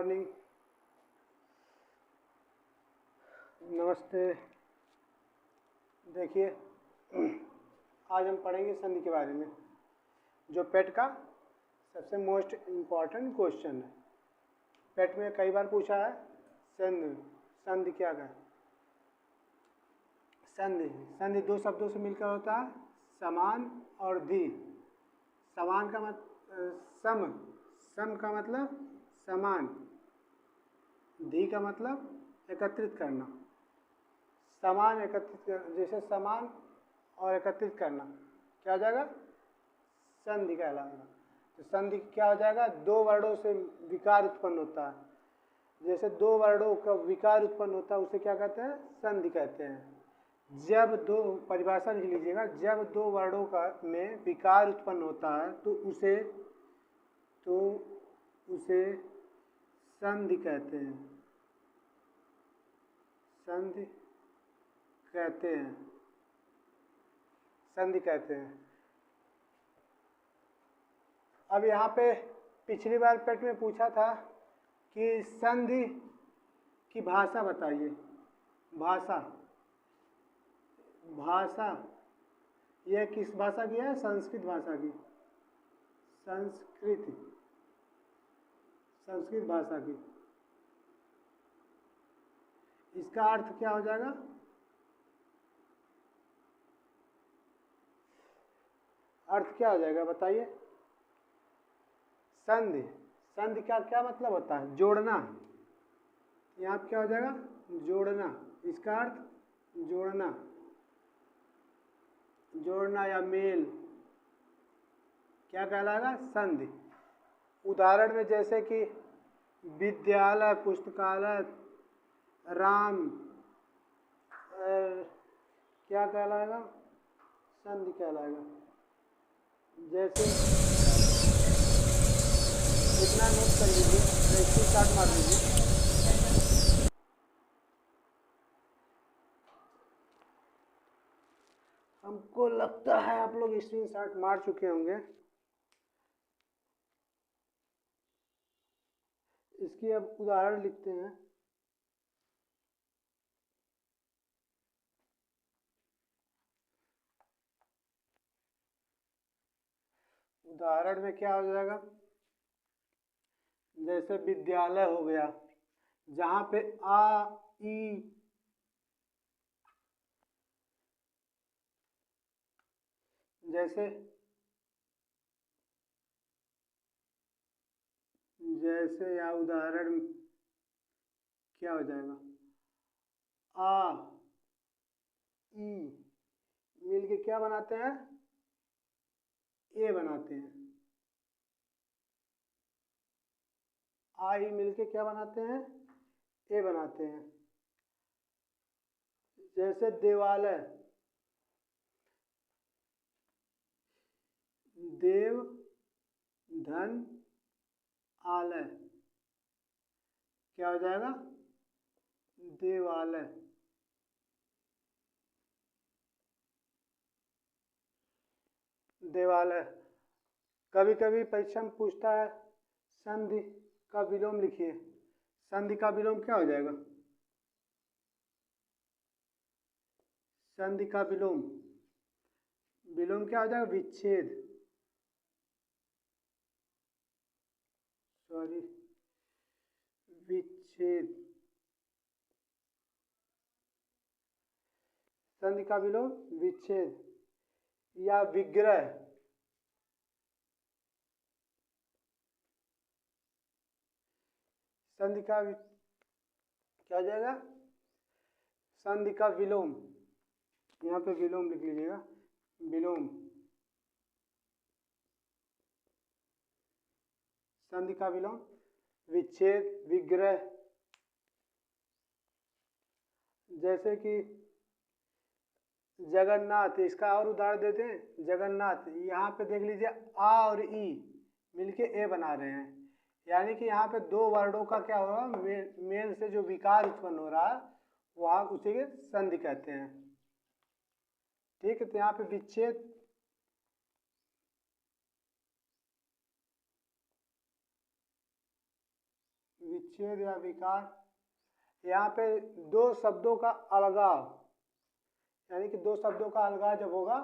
Morning, नमस्ते। देखिए, आज हम पढ़ेंगे संधि के बारे में, जो पेट का सबसे मोस्ट इम्पॉर्टेंट क्वेश्चन है। पेट में कई बार पूछा है संधि। संधि क्या है? संधि दो शब्दों से मिलकर होता है, समान और धी। समान का सम का मतलब समान, धी का मतलब एकत्रित करना। समान एकत्रित कर, जैसे समान और एकत्रित करना क्या हो जाएगा? संधि कहलाएगा। तो संधि क्या हो जाएगा? दो वर्णों से विकार उत्पन्न होता है। जैसे दो वर्णों का विकार उत्पन्न होता है उसे क्या कहते हैं? संधि कहते हैं। जब दो, परिभाषा लिख लीजिएगा, जब दो वर्णों का में विकार उत्पन्न होता है तो उसे संधि कहते हैं। संधि कहते हैं। अब यहाँ पे पिछली बार पेट में पूछा था कि संधि की भाषा बताइए। भाषा यह किस भाषा की है? संस्कृत भाषा की। संस्कृत भाषा की। इसका अर्थ क्या हो जाएगा? अर्थ क्या हो जाएगा बताइए? संधि का क्या मतलब होता है? जोड़ना। यहाँ क्या हो जाएगा? जोड़ना। इसका अर्थ जोड़ना या मेल क्या कहलाएगा? संधि। उदाहरण में जैसे कि विद्यालय, पुस्तकालय, राम, क्या कहलाएगा? संधि कहलाएगा। जैसे इतना नोट कर लीजिए, स्क्रीनशॉट मार लीजिए। हमको लगता है आप लोग स्क्रीनशॉट मार चुके होंगे। इसकी अब उदाहरण लिखते हैं। उदाहरण में क्या हो जाएगा? जैसे विद्यालय हो गया, जहाँ पे आ ई जैसे या उदाहरण क्या हो जाएगा? आ ई मिल के क्या बनाते हैं? ए बनाते हैं। आ ई मिल के क्या बनाते हैं? ए बनाते हैं। जैसे देवालय, देव धन आलय, क्या हो जाएगा? देवालय। कभी कभी परीक्षा में पूछता है संधि का विलोम लिखिए। संधि का विलोम क्या हो जाएगा? संधि का विलोम क्या हो जाएगा? विच्छेद। संधि का विलोम विच्छेद या विग्रह। संधि का क्या हो जाएगा? संधि का विलोम, यहाँ पे विलोम लिख लीजिएगा। विलोम। संधि का विलोम विच्छेद, विग्रह। जैसे कि जगन्नाथ, इसका और उदाहरण देते हैं। जगन्नाथ, यहाँ पे देख लीजिए आ और ई मिलके ए बना रहे हैं, यानी कि यहाँ पे दो वर्णों का क्या होगा? मेल से जो विकार उत्पन्न हो रहा है वहाँ उसी के संधि कहते हैं। ठीक है, तो यहाँ पे विच्छेद, विच्छेद या विकार, यहाँ पे दो शब्दों का अलगाव, यानी कि दो शब्दों का अलगाव जब होगा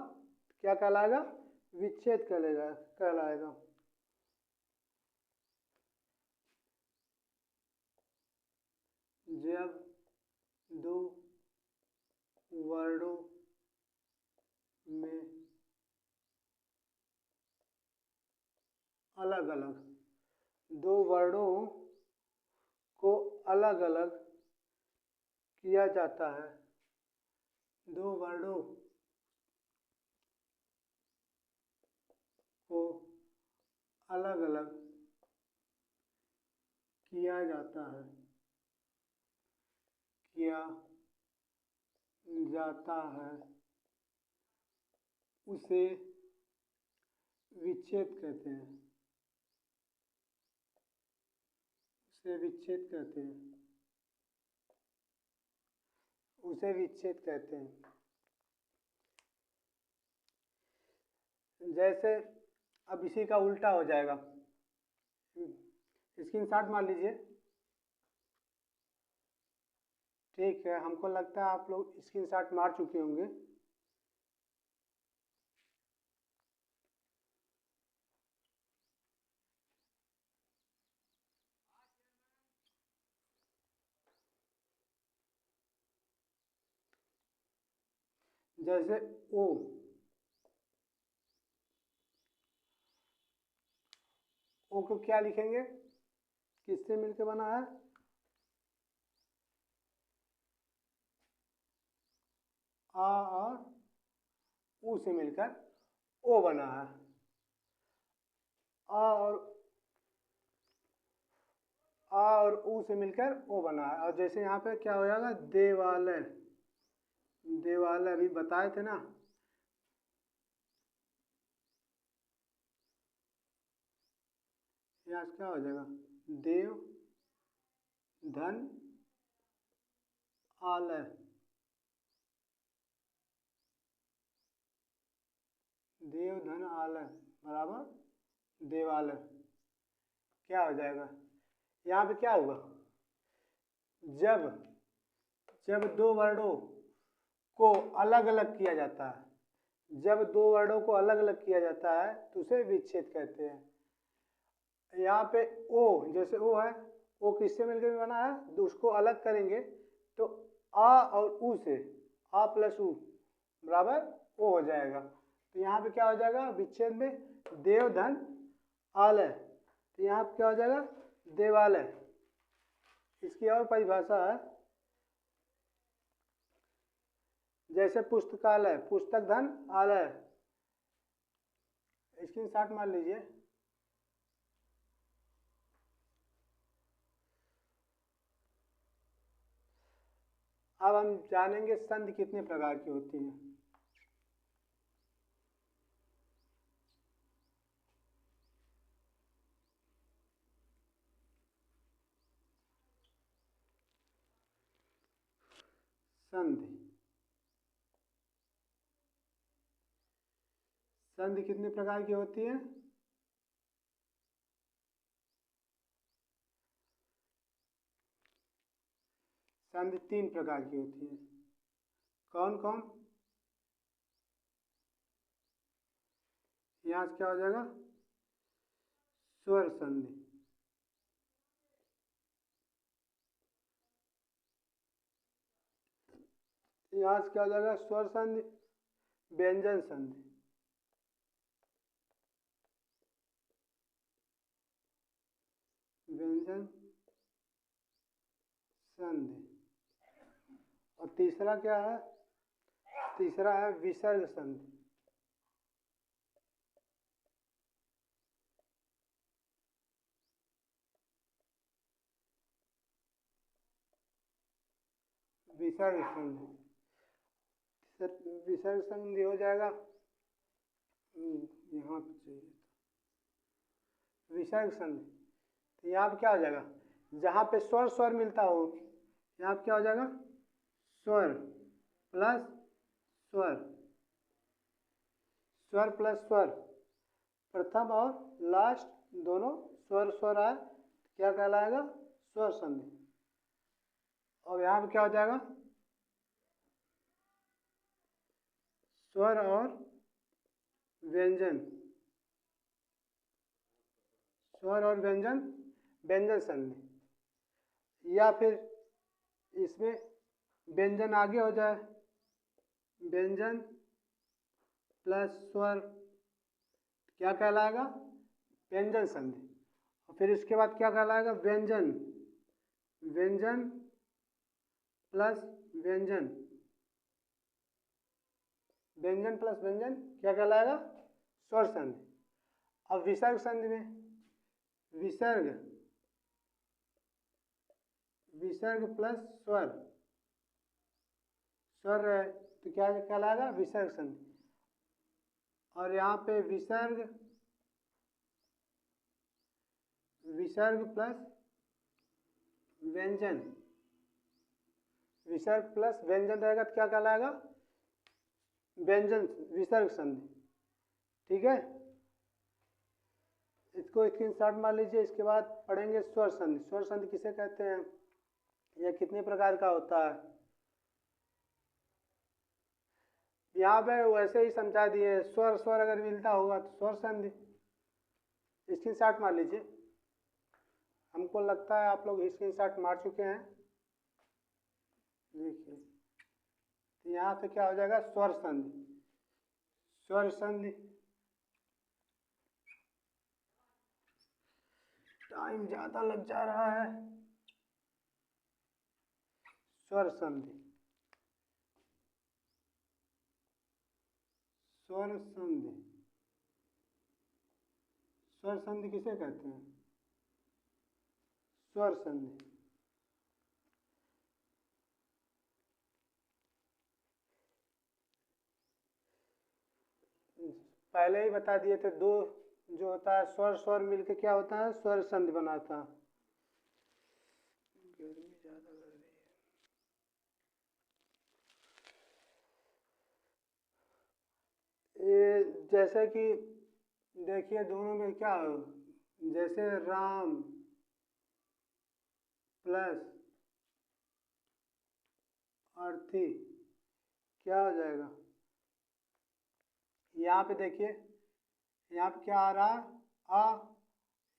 क्या कहलाएगा? विच्छेद कहलाएगा। जब दो वर्णों में अलग अलग, दो वर्णों को अलग अलग किया जाता है, दो वर्णों को अलग अलग किया जाता है, किया जाता है, उसे विच्छेद कहते हैं, उसे विच्छेद कहते हैं, उसे विच्छेद कहते हैं। जैसे अब इसी का उल्टा हो जाएगा, स्क्रीनशॉट मार लीजिए। ठीक है, हमको लगता है आप लोग स्क्रीनशॉट मार चुके होंगे। जैसे ओ को क्या लिखेंगे? किससे मिलकर बना है? आ और ऊ से मिलकर ओ बना है। आ और ऊ से मिलकर ओ बना है। और जैसे यहाँ पे क्या हो जाएगा? देवालय, देवालय अभी बताए थे ना। यहाँ क्या हो जाएगा? देव धन आलय, देव धन आलय बराबर देवालय। क्या हो जाएगा? यहाँ पे क्या होगा? जब दो वर्णों को अलग अलग किया जाता है, जब दो वर्णों को अलग अलग किया जाता है तो उसे विच्छेद कहते हैं। यहाँ पे ओ, जैसे ओ है, ओ किससे मिलकर बना है? उसको अलग करेंगे तो आ और ऊ से, आ प्लस ऊ बराबर ओ हो जाएगा। तो यहाँ पे क्या हो जाएगा? विच्छेद में देव धन आलय, तो यहाँ पे क्या हो जाएगा? देवालय। इसकी और परिभाषा है, जैसे पुस्तकालय, पुस्तक धन आलय। स्क्रीनशॉट मार लीजिए। अब हम जानेंगे संधि कितने प्रकार की होती हैं। संधि, संधि कितने प्रकार की होती है? संधि तीन प्रकार की होती है। कौन कौन? यहाँ से क्या हो जाएगा? स्वर संधि, यहाँ से क्या हो जाएगा? स्वर संधि, व्यंजन संधि, व्यंजन संधि। और तीसरा क्या है? तीसरा है विसर्ग संधि। विसर्ग संधि, विसर्ग संधि हो जाएगा, यहाँ पे चाहिए था विसर्ग संधि। तो यहाँ पे क्या हो जाएगा? जहाँ पे स्वर स्वर मिलता हो, यहाँ पे क्या हो जाएगा? स्वर प्लस स्वर, स्वर प्लस स्वर, प्रथम और लास्ट दोनों स्वर स्वर आए, क्या कहलाएगा? स्वर संधि। और यहाँ पे क्या हो जाएगा, स्वर और व्यंजन, स्वर और व्यंजन, व्यंजन संधि। या फिर इसमें व्यंजन आगे हो जाए, व्यंजन प्लस स्वर क्या कहलाएगा, व्यंजन संधि। और फिर इसके बाद क्या कहलाएगा, व्यंजन, व्यंजन प्लस व्यंजन, व्यंजन प्लस व्यंजन क्या कहलाएगा, स्वर संधि। अब विसर्ग संधि में विसर्ग, विसर्ग प्लस स्वर, स्वर है तो क्या कहलाएगा, विसर्ग संधि। और यहाँ पे विसर्ग, विसर्ग प्लस व्यंजन, विसर्ग प्लस व्यंजन रहेगा तो क्या कहलाएगा, व्यंजन विसर्ग संधि। ठीक है, इसको स्क्रीनशॉट मार लीजिए। इसके बाद पढ़ेंगे स्वर संधि। स्वर संधि किसे कहते हैं, यह कितने प्रकार का होता है, यहाँ पे वैसे ही समझा दिए। स्वर स्वर अगर मिलता होगा तो स्वर संधि, स्क्रीनशॉट मार लीजिए। हमको लगता है आप लोग स्क्रीनशॉट मार चुके हैं। देखिए तो यहाँ से क्या हो जाएगा, स्वर संधि, स्वर संधि। टाइम ज्यादा लग जा रहा है। स्वर संधि, स्वर संधि, स्वर संधि किसे कहते हैं, स्वर संधि। पहले ही बता दिए थे, दो जो होता है स्वर स्वर मिलके क्या होता है, स्वर संधि बनाता है। गर्मी ज्यादा लग रही है। ये जैसे कि देखिए दोनों में क्या हो, जैसे राम प्लस अर्थी क्या हो जाएगा, यहाँ पे देखिए, यहाँ पे क्या आ रहा है, आ,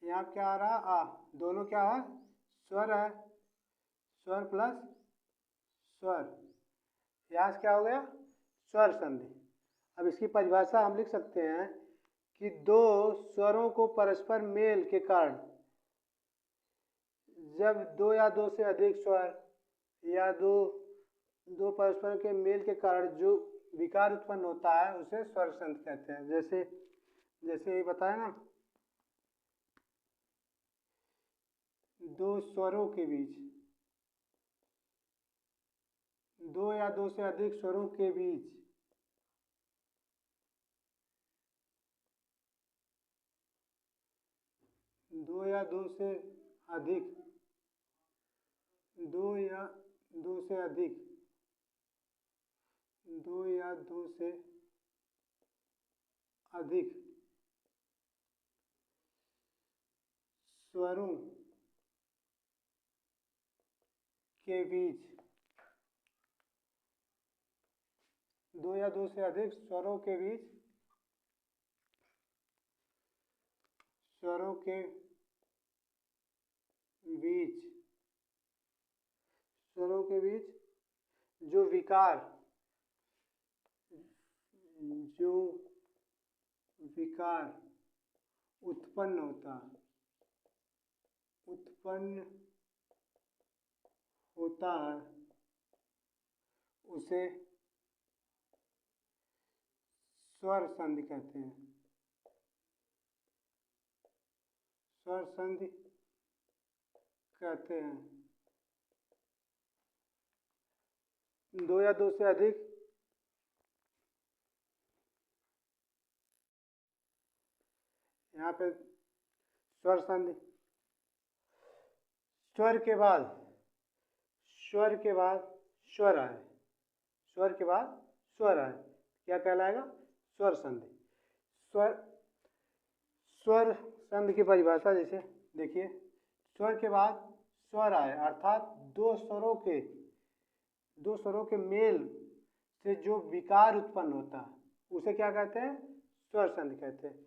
यहाँ पे क्या आ रहा है, आ, दोनों क्या है, स्वर है, स्वर प्लस स्वर, यहाँ से क्या हो गया, स्वर संधि। अब इसकी परिभाषा हम लिख सकते हैं कि दो स्वरों को परस्पर मेल के कारण, जब दो या दो से अधिक स्वर या दो परस्पर के मेल के कारण जो विकार उत्पन्न होता है उसे स्वर संधि कहते हैं। जैसे जैसे ये बताया ना, दो स्वरों के बीच, दो या दो से अधिक स्वरों के बीच दो या दो से अधिक, दो या दो से अधिक, दो या दो से अधिक स्वरों के बीच, दो या दो से अधिक स्वरों के बीच, स्वरों के बीच, स्वरों के बीच जो विकार, जो विकार उत्पन्न होता, उत्पन्न होता है उसे स्वर संधि कहते हैं, स्वर संधि कहते हैं। दो या दो से अधिक यहाँ पे स्वर संधि, स्वर के बाद, स्वर के बाद स्वर आए, स्वर के बाद स्वर आए क्या कहलाएगा, स्वर संधि। स्वर, स्वर संधि की परिभाषा जैसे देखिए, स्वर के बाद स्वर आए, अर्थात दो स्वरों के मेल से जो विकार उत्पन्न होता है उसे क्या कहते हैं? स्वर संधि कहते हैं।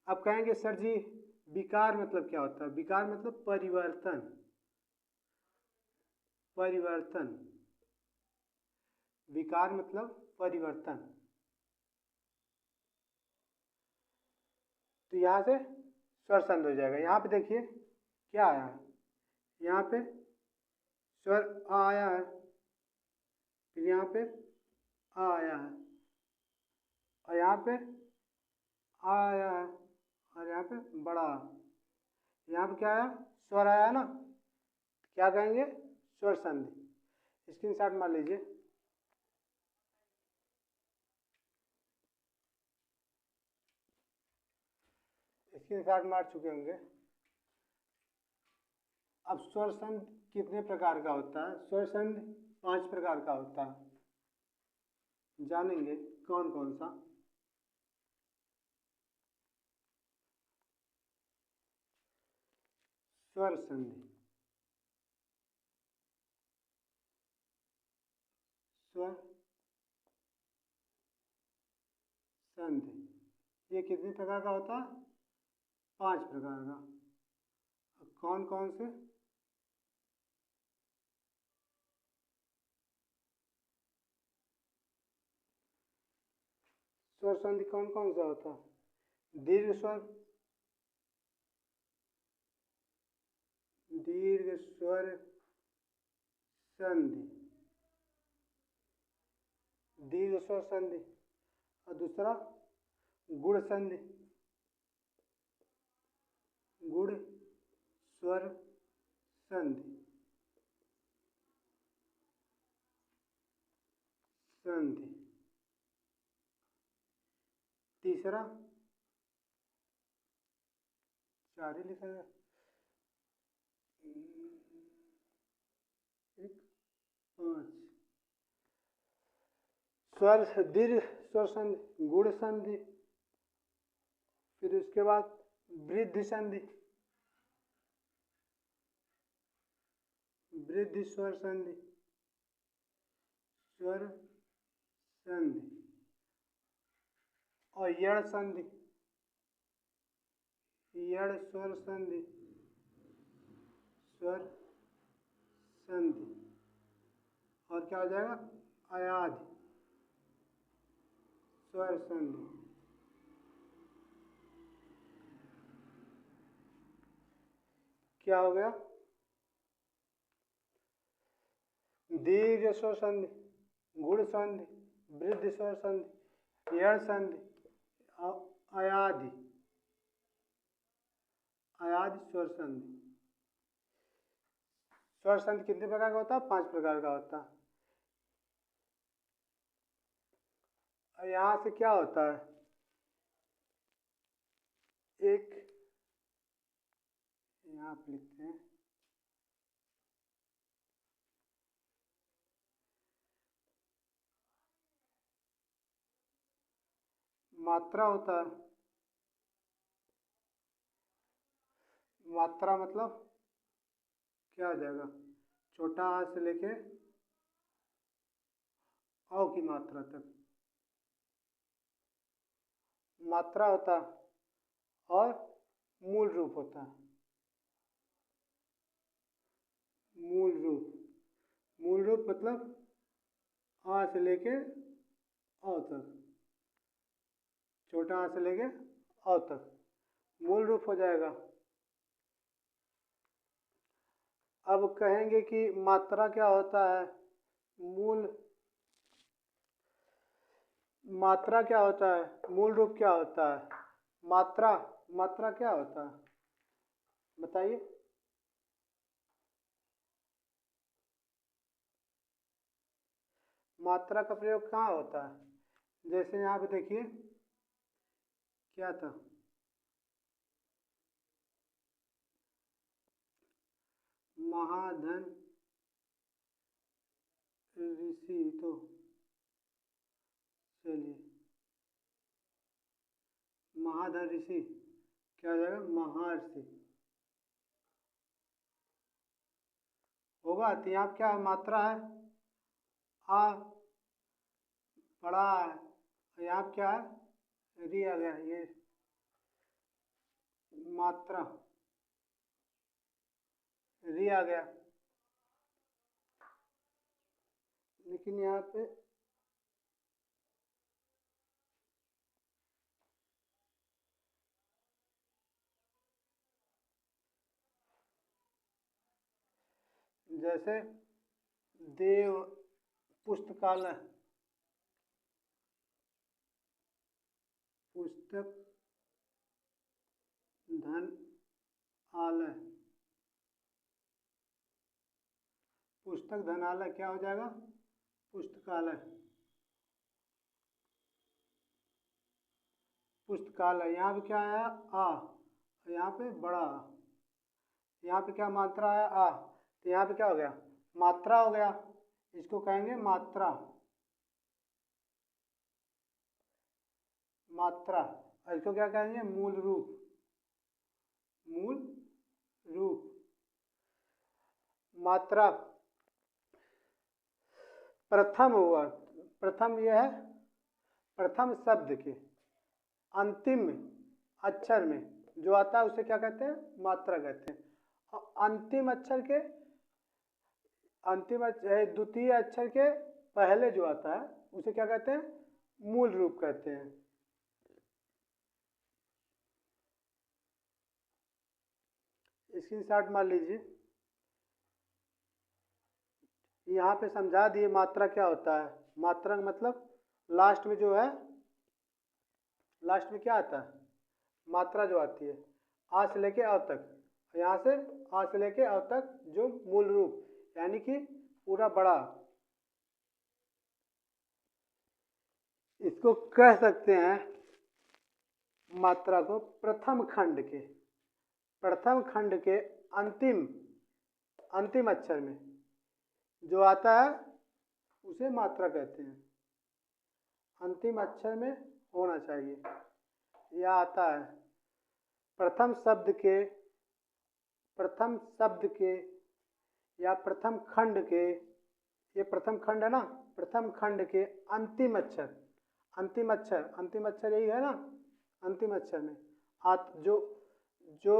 अब कहेंगे सर जी विकार मतलब क्या होता है? विकार मतलब परिवर्तन, परिवर्तन, विकार मतलब परिवर्तन। तो यहां से स्वर संधि हो जाएगा। यहां पे देखिए क्या आया है, यहाँ पे स्वर आ आया है, फिर यहाँ पे आ आया है, और यहाँ पे आ आया है, और यहाँ पे बड़ा आ। यहाँ पे क्या आया? स्वर आया ना, क्या कहेंगे? स्वर संधि। स्क्रीनशॉट मार लीजिए। स्क्रीनशॉट मार चुके होंगे। अब स्वर संधि कितने प्रकार का होता है? स्वर संधि 5 प्रकार का होता है, जानेंगे कौन कौन सा। स्वर संधि, स्वर संधि ये कितने प्रकार का होता है? 5 प्रकार का। कौन कौन से? स्वर संधि कौन कौन सा होता है? दीर्घ स्वर, दीर्घ स्वर संधि, दीर्घ स्वर संधि। और दूसरा गुण संधि, गुण स्वर संधि, संधि। तीसरा, 4 ही लिखा है, एक 5। स्वर दीर्घ स्वर संधि, गुण संधि, फिर उसके बाद वृद्धि संधि, वृद्धि स्वर संधि, स्वर संधि, और यण संधि, यण स्वर संधि, स्वर संधि। और क्या हो जाएगा? अयाधि स्वर संधि। क्या हो गया? दीर्घ स्वर संधि, गुण संधि, वृद्धि स्वर संधि, यण संधि, अयाधि, अयाधि स्वर संधि। स्वर संधि कितने प्रकार का होता है? 5 प्रकार का होता है। और यहां से क्या होता है? एक यहाँ पे लिखते हैं, मात्रा होता है। मात्रा मतलब क्या आ जाएगा? छोटा आ से लेके औ की मात्रा तक मात्रा होता है, और मूल रूप होता है। मूल रूप, मूल रूप मतलब आ से लेके औ तक, छोटा आ से लेके औ तक मूल रूप हो जाएगा। अब कहेंगे कि मात्रा क्या होता है? मूल मात्रा क्या होता है? मूल रूप क्या होता है? मात्रा, मात्रा क्या होता है बताइए? मात्रा का प्रयोग कहाँ होता है? जैसे यहाँ पे देखिए क्या था, महाधन ऋषि। तो चलिए महाधन ऋषि क्या हो जाएगा? महर्षि। होगा। तो यहाँ पे क्या मात्रा है, आ बड़ा है, यहाँ पे क्या है, री आ गया, ये मात्रा री आ गया। लेकिन यहाँ पे जैसे देव पुस्तकालय, पुस्तक धन आलय, पुस्तक धनालय क्या हो जाएगा, पुस्तकालय। पुस्तकालय यहाँ पे क्या आया, आ, यहाँ पे बड़ा आ। यहाँ पे क्या मात्रा है, आ, तो यहाँ पे क्या हो गया, मात्रा हो गया। इसको कहेंगे मात्रा, मात्रा। और इसको क्या कहेंगे, मूल रूप, मूल रूप। मात्रा प्रथम हुआ, प्रथम यह है प्रथम शब्द के अंतिम अक्षर में जो आता है उसे क्या कहते हैं, मात्रा कहते हैं। और अंतिम अक्षर के द्वितीय अक्षर के पहले जो आता है उसे क्या कहते हैं, मूल रूप कहते हैं। स्क्रीनशॉट मार लीजिए। यहाँ पे समझा दिए मात्रा क्या होता है। मात्रा का मतलब लास्ट में जो है, लास्ट में क्या आता है, मात्रा जो आती है आ से लेके अ तक, यहाँ से आ से लेके अ तक जो मूल रूप यानी कि पूरा बड़ा, इसको कह सकते हैं मात्रा को प्रथम खंड के, प्रथम खंड के अंतिम अंतिम अक्षर में जो आता है उसे मात्रा कहते हैं। अंतिम अक्षर में होना चाहिए, यह आता है प्रथम शब्द के, प्रथम शब्द के या प्रथम खंड के, ये प्रथम खंड है ना, प्रथम खंड के अंतिम अक्षर, अंतिम अक्षर, अंतिम अक्षर यही है ना, अंतिम अक्षर में जो जो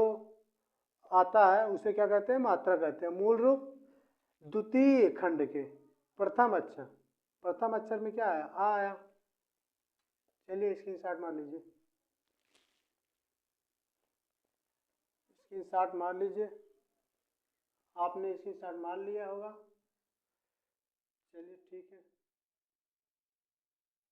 आता है उसे क्या कहते हैं, मात्रा कहते हैं। मूल रूप द्वितीय खंड के प्रथम अक्षर, प्रथम अक्षर में क्या है, आ आया। चलिए स्क्रीनशॉट मार लीजिए, स्क्रीनशॉट मार लीजिए। आपने स्क्रीनशॉट मार लिया होगा। चलिए ठीक है।